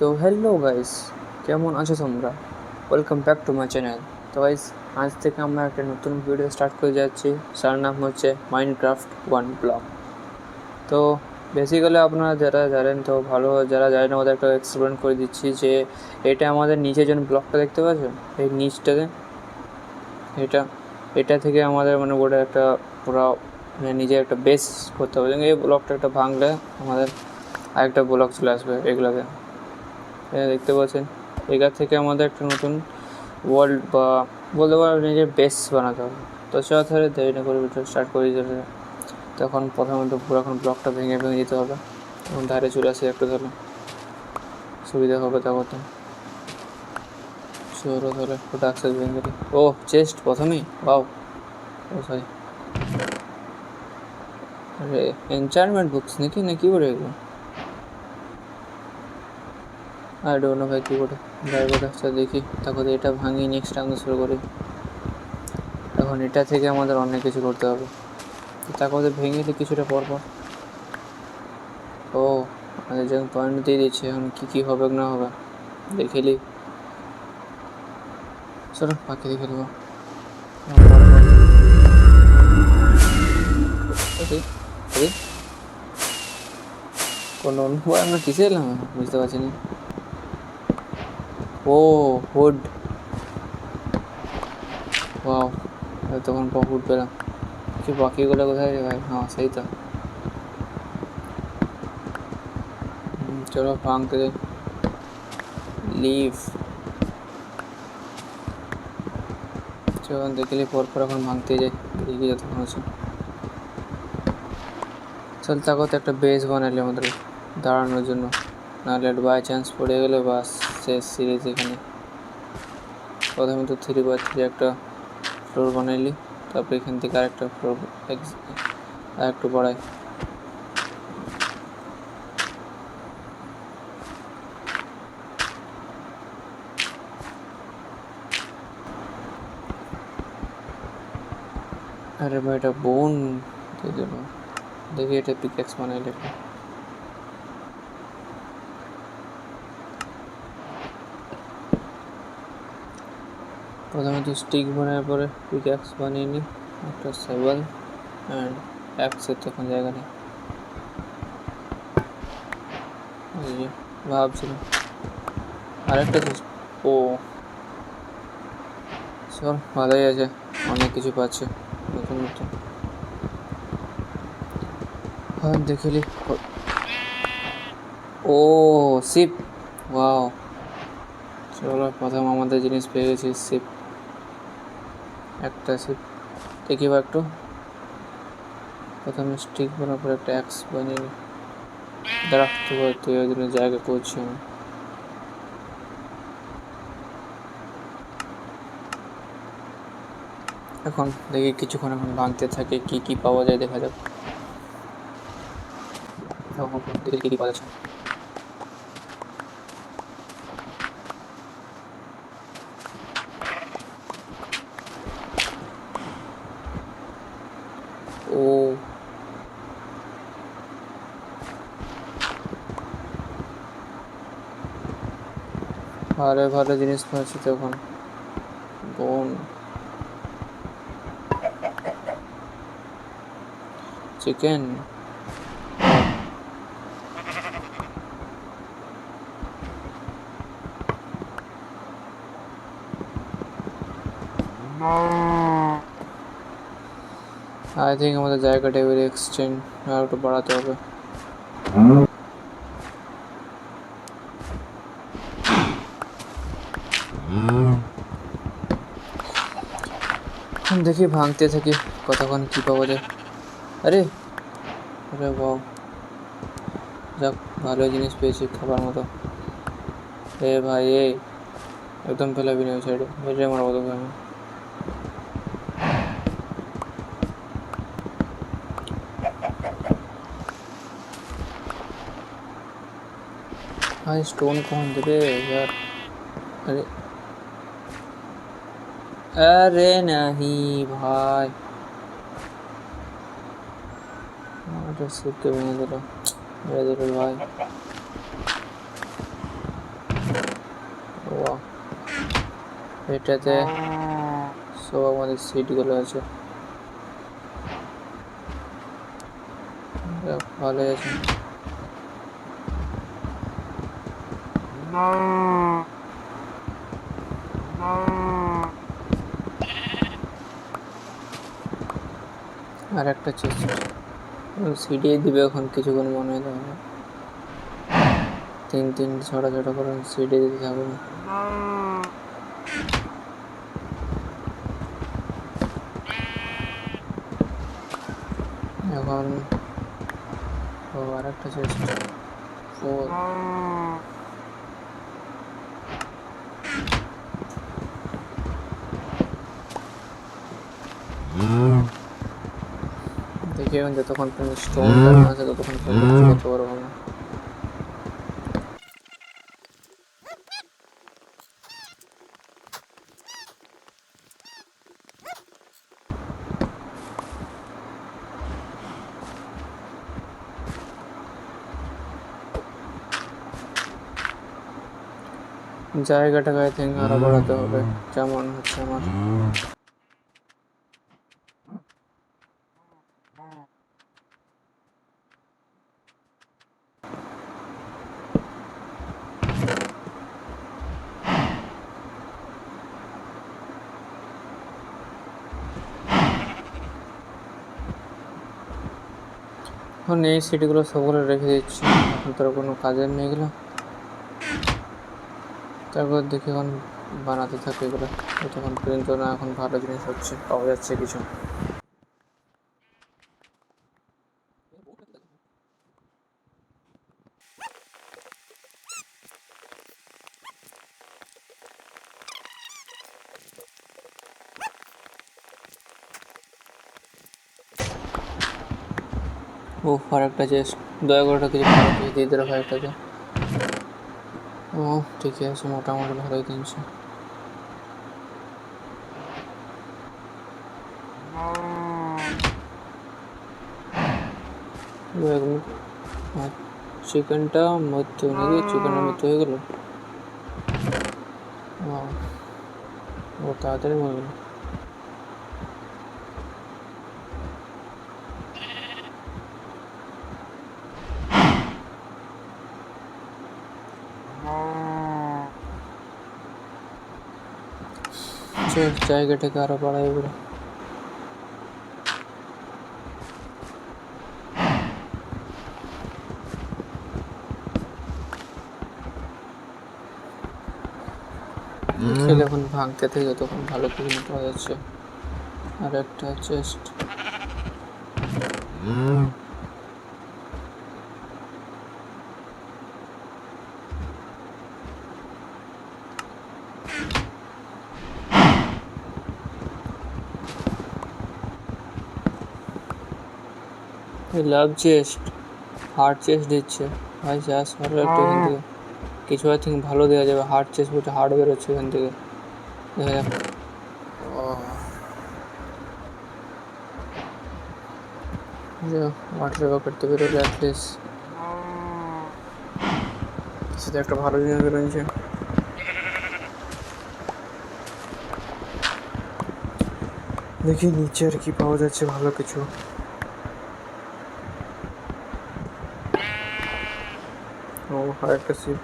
তো hello guys, কেমন আছো তোমরা? Welcome back to my channel. তো গাইস, আজ থেকে আমরা একটা নতুন ভিডিও স্টার্ট করে যাচ্ছি, যার নাম হচ্ছে মাইনক্রাফট ওয়ান ব্লক। তো বেসিক্যালি আপনারা যারা জানেন তো ভালো, যারা জানেন ওদের একটা এক্সপ্লেন করে দিচ্ছি যে এটা আমাদের নিচে যেন ব্লকটা দেখতে পাচ্ছেন, এই নিচটাতে এটা এটা থেকে আমাদের মানে গোটা একটা পুরো মানে নিজে একটা বেস করতে হবে। এই ব্লকটা একটা ভাঙলে আমাদের আরেকটা ব্লক চলে আসবে এগুলোতে। দেখতে পাচ্ছেন এখান থেকে আমাদের একটা নতুন ওয়ার্ল্ড বা বলতে পারো নিজের বেস বানাতে হবে। তো চল তাহলে দেরি না করে ভিডিও স্টার্ট করে দিতে হবে। তখন প্রথমত পুরো এখন ব্লকটা ভেঙে ভেঙে দিতে হবে। এখন ধারে চলে আসে একটু, তাহলে সুবিধা হবে। তখন চলো তাহলে ওটা অ্যাক্সেস ভেঙে দিই। ও চেস্ট প্রথমেই, বাও। ও সরি, আরে এনচার্টমেন্ট বুকস নাকি, না কি বলে এগুলো? আই ডোন্ট নো ভাই কী বলে। যাই বলে আচ্ছা দেখি, তারপর এটা ভাঙিয়ে নেক্সট আমরা শুরু করি। এখন এটা থেকে আমাদের অনেক কিছু করতে হবে। তারপরে ভেঙে দিই কিছুটা পরপর। ও আমাদের যখন পয়েন্ট দিয়ে দিচ্ছে, এখন কী কী হবে না হবে দেখে নিই। চলো বাকি দেখে দেবো। কোনো অনুভব আমরা কিসে এলাম বুঝতে পারছি না। ও হুড, ওয়াও, তখন হুড পেলাম। কি বাকিগুলো কোথায় রে ভাই? হ্যাঁ সেই তো। চলো ভাঙতে যাই। লিভ, চলো দেখলি পরপর এখন ভাঙতে যাই, দেখি যতক্ষণ আছে। চল তাকে তো একটা বেস বানালে আমাদের দাঁড়ানোর জন্য, নাহলে বাই চান্স পড়ে গেলে বাস শেষ সিরিজ এখানে। প্রথমে তো 3x3 একটা ফ্লোর বানাইলি, তারপরে এখান থেকে আরেকটা ফ্লোর আর একটু বাড়াই। আরে ভাই এটা বোন দিয়ে দিল, দেখি এটা পিকেক্স বানাইলে একটু। প্রথমে তো স্টিক বানানোর পরে পিকেক্স বানিয়ে নিই, একটা সেভেল অ্যান্ড অ্যাক্সের তখন জায়গা নেই। ভাবছিলাম আরেকটা ও চল ভালোই আছে, অনেক কিছু পাচ্ছে নতুন নতুন। হ্যাঁ দেখিলি। ও শিপ, ওয়াও। চলো প্রথম আমাদের জিনিস পেয়ে গেছি, শিপ, একটা শিপ। দেখি বা একটু, প্রথমে স্টিক বানার পর একটা অ্যাক্স বানিয়ে নিই। দাঁড়া তুই ওই জন্য জায়গা করছি আমি। এখন দেখি কিছুক্ষণ এখন ভাঙতে থাকে, কি কি পাওয়া যায় দেখা যাক। এখন দেখি কি কি পাওয়া যাচ্ছে। ও ভালো ভালো জিনিস পাচ্ছি তখন। বোন, চিকেন, আই থিঙ্ক আমাদের জায়গাটা এবারে এক্সচেঞ্জ আর একটু বাড়াতে হবে। দেখি ভাঙতে থাকি কতক্ষণ কি পাওয়া যায়। আরে আরে বাও, যাক ভালো জিনিস পেয়েছি খাবার মতো। এ ভাই এ একদম ফেলাবি না ওই সাইডে, মেরে মারবো তোকে আমি। भाई स्टोन कौन दे यार? अरे अरे नहीं भाई, सीख के मैंने दिला मेरे दिल भाई। ওয়াও, এটাতে সব আমাদের সিটগুলো আছে, ভালো আছে। আর একটা চেস্ট সিডি দিবে এখন কিছুক্ষণ মনে হয় তাহলে 3 ছটা ছটা করে সিডি দিতে থাকবে। এখন আর একটা চেস্ট 4 দেখি এখন যতক্ষণ পর্যন্ত স্টোন না আছে ততক্ষণ পর্যন্ত কিছু করতে পারবো না। জায়গাটাকে আই থিঙ্ক আরো বাড়াতে হবে যেমন হচ্ছে আমার। এখন এই সিটিগুলো সবগুলো রেখে দিচ্ছি, এখন তোর কোনো কাজের নেই এগুলো। তারপর দেখি এখন বানাতে থাকে এগুলো, তখন পর্যন্ত না এখন ভালো জিনিস হচ্ছে, পাওয়া যাচ্ছে কিছু। ও আর একটা চেস্ট, দয়া করে ওটা কিছু ভালো কিছু দিয়ে দিলে ভাই এটাতে। ও ঠিকই আছে, মোটামুটি ভালোই কিনছে। চিকেনটা মৃত্যু নাকি, চিকেনের মৃত্যু হয়ে গেল। ও তাড়াতাড়ি মরে গেল। জায়গাটাকে আরো বাড়াই এগুলো। খেলে এখন ভাঙতে থেকে তখন ভালো কিছু পাওয়া যাচ্ছে। আর একটা চেস্ট, লাভ চেস্ট, হার্ড চেস্ট দিচ্ছে ভাই। চাষ ভালো একটু এখান থেকে কিছু আই থিঙ্ক ভালো দেওয়া যাবে। হার্ড চেস্ট বলতে হার্ড বেরোচ্ছে এখান থেকে, দেখা যাক। ওয়াটার করতে বেরোলে অ্যাটলিস্ট সেটা একটা ভালো জিনিস বেরোচ্ছে। দেখি নিচে আর কি পাওয়া যাচ্ছে ভালো কিছু। ও আর একটা সিপ,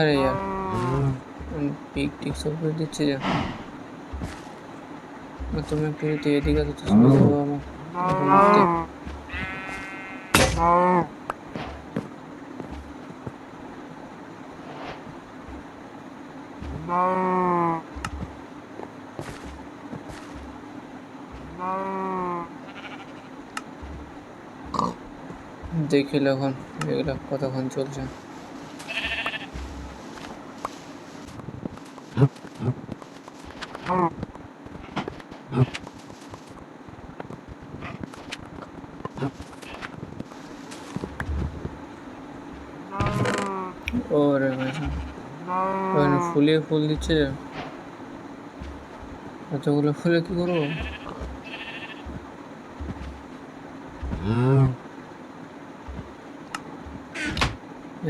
अरे यार पिक टिक सब করে দিচ্ছে যা। তুমি একটু যদি এদিকে আসো তো সুবিধা হবে আমার। দেখিল এখন এগুলা কতক্ষণ চলছে। ওরে ভাই, ওখানে ফুলে ফুল দিচ্ছে যে, এতগুলো ফুলে কি করবো?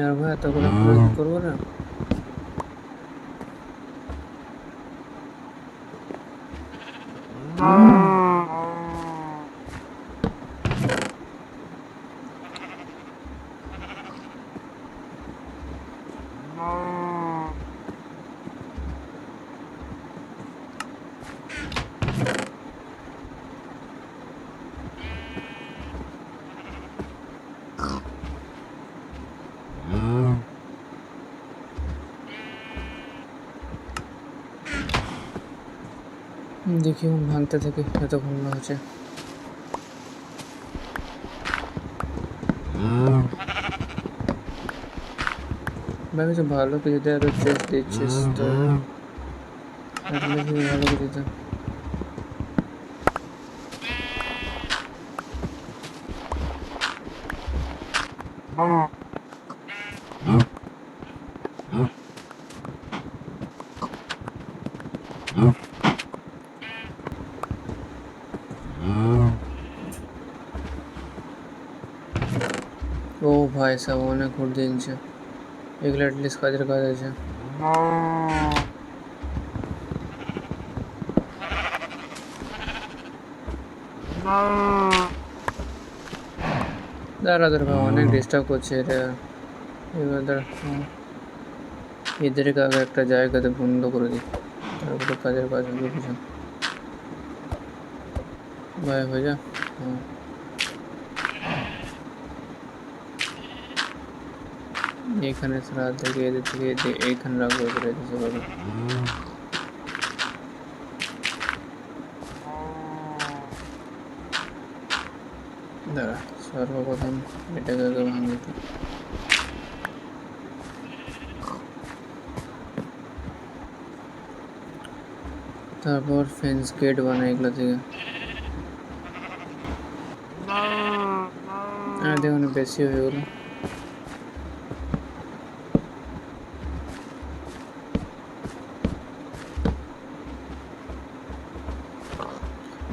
আর ভাই এতগুলো ফুলে কি করবো না? দেখি ভাঙতে থেকে এতক্ষণ না হচ্ছে। ভাবিছি ভালো কিছুতে আরো চেস্ট দিচ্ছিস তো ভালো কিছুতে। ও ভাই সব অনেক ঘুর দিনছে, এগুলো অ্যাটলিস্ট কাজের কাজ আছে। দাঁড়া ভাই অনেক ডিস্টার্ব করছে এটা। এবার এদেরকে আগে একটা জায়গাতে বন্ধ করে দিই, তারপরে কাজের কাজ হবে কিছু। ভাই হয়ে যা। এইখানে সারা থেকে এদের থেকে এইখানে রাখবো, করে দিতে পারবো। দাঁড়া সর্বপ্রথম এটাকে আগে ভাঙিয়ে দিই। তারপর ফেন্স গেট বানাই এগুলো থেকে। দেখুন বেশি হয়ে গেল।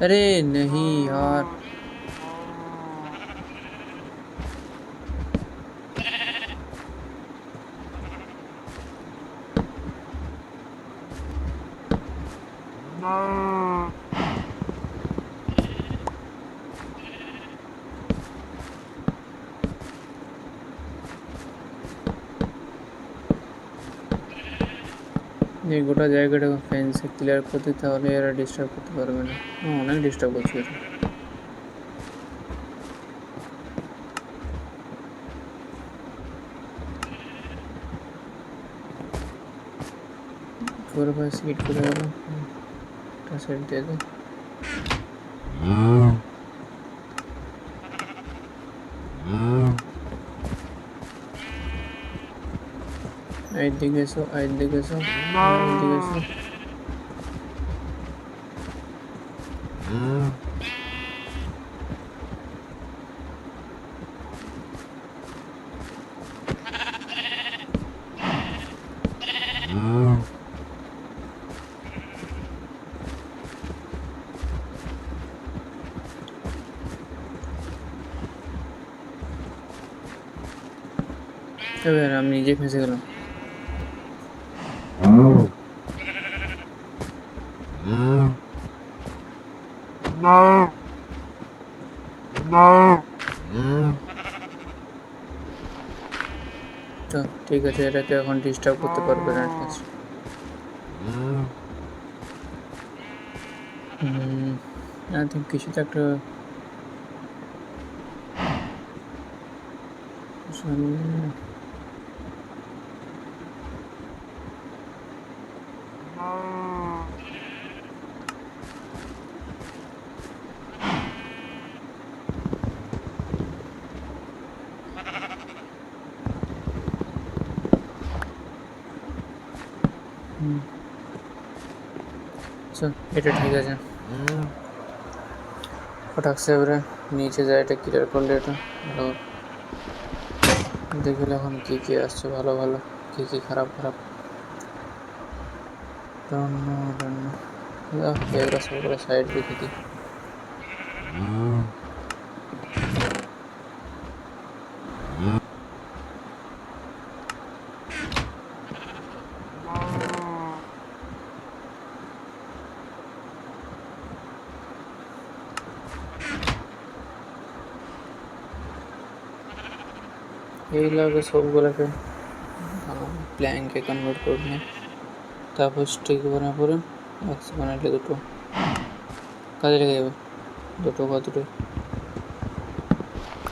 अरे नहीं यार, এই গোটা জায়গাটা ফেন্সে ক্লিয়ার করতে, তাহলে এরা ডিস্টার্ব করতে পারবে না। অনেক ডিস্টার্ব করছে এটা। 4 or 5 সিট করে গেল, একটা সেট দিয়ে দে। এইদিকে এসো, এইদিকে এসো, এইদিকে এসো। এবার আমি নিজে ফেঁসে গেলাম। তো ঠিক আছে, এটাকে এখন ডিস্টার্ব করতে পারবে না। আই থিঙ্ক কিছু তো একটা এটা ঠিক আছে। ফটাকসে এবারে নিচে যায়, এটা ক্লিয়ার করলে এটা ভালো। দেখলে এখন কি কি আসছে ভালো ভালো। কি খারাপ খারাপ এগুলো সবগুলো সাইড রেখে দিই। এইগুলোকে সবগুলোকে প্ল্যাঙ্কে কনভার্ট করে নিই, তারপর স্টিক বানার পরে বক্স বানালে দুটো কাজে লেগে যাবে। দুটো বা দুটো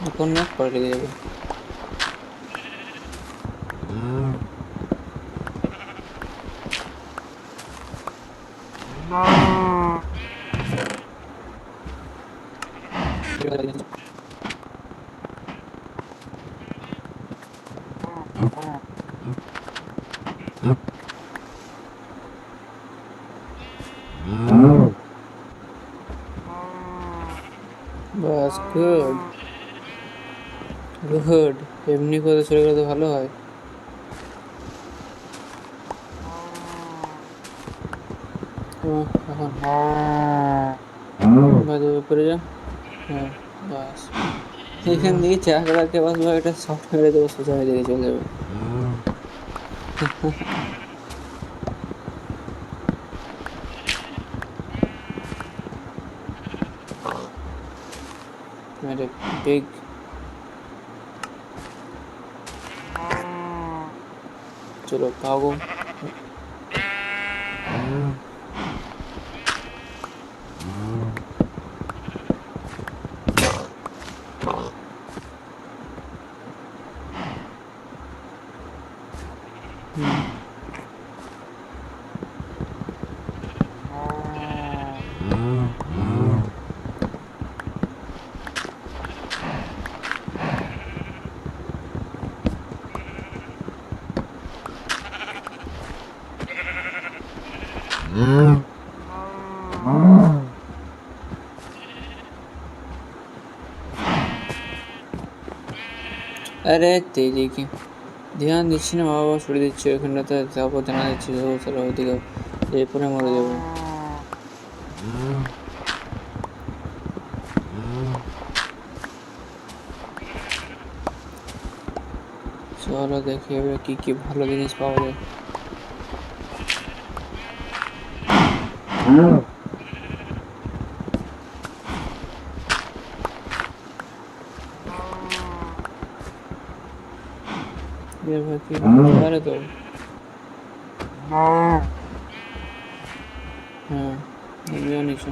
এখন না পরে লেগে যাবে। বাস গুড গুড, এমনি করে চলে গেলে তো ভালো হয়। এখন বাজে উপরে যা। হ্যাঁ বাস, এখান থেকে চাকরাকে বাস একটা শর্ট মেরে দেবো, সোজা হয়ে দিকে চলে যাবে। मेरे बिग चलो भागो। अरे तेरी की ध्यान দিচ্ছি না, বাবা ছুড়ে দিচ্ছি ওইখানটাতে, তারপর ধ্যান দিচ্ছি চলো ওইদিকে এরপরে মরে যাবো। চলো দেখি এবার কি কি ভালো জিনিস পাওয়া যায়। এবার কি পারে তো, হ্যাঁ আমিও নিচ্ছি।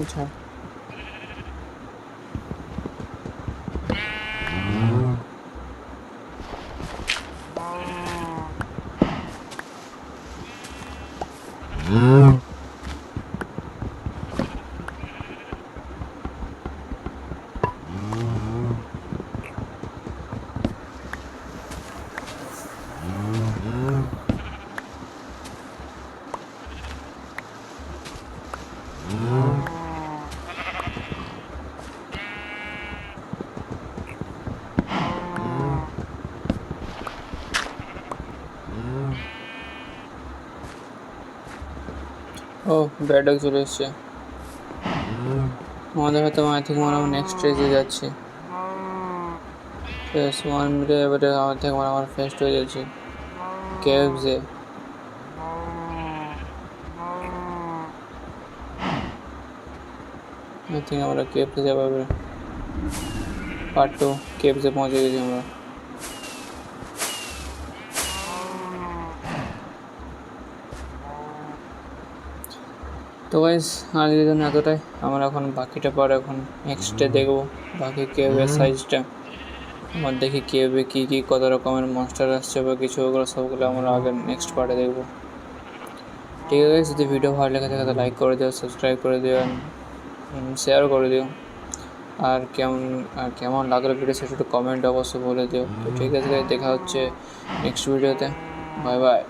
আচ্ছা ও ব্যাডক চলে এসছে আমাদের, হয়তো আই থিঙ্ক মনে হয় নেক্সট স্টেজে যাচ্ছি। ফেস ওয়ান মিলে এবারে আমার থেকে আমার ফার্স্ট হয়ে যাচ্ছে কেভসে। আই থিঙ্ক আমরা কেভসে যাবো এবারে, পার্ট 2 কেভসে পৌঁছে গেছি আমরা। তো গাইস আজকের জন্য এতটাই, আমরা এখন বাকিটা পরে এখন নেক্সটে দেখবো বাকি কেভের সাইজটা। আমার দেখি কেভে কী কী কত রকমের মনস্টার আসছে বা কিছু, ওগুলো সবগুলো আমরা আগে নেক্সট পার্টে দেখবো। ঠিক আছে গাইস, যদি ভিডিও ভালো লেগে থাকে তো লাইক করে দিও, সাবস্ক্রাইব করে দিও, শেয়ার করে দিও। আর কেমন লাগলো ভিডিও সেটা একটু কমেন্ট অবশ্যই বলে দিও। তো ঠিক আছে গাইস, দেখা হচ্ছে নেক্সট ভিডিওতে। Bye bye.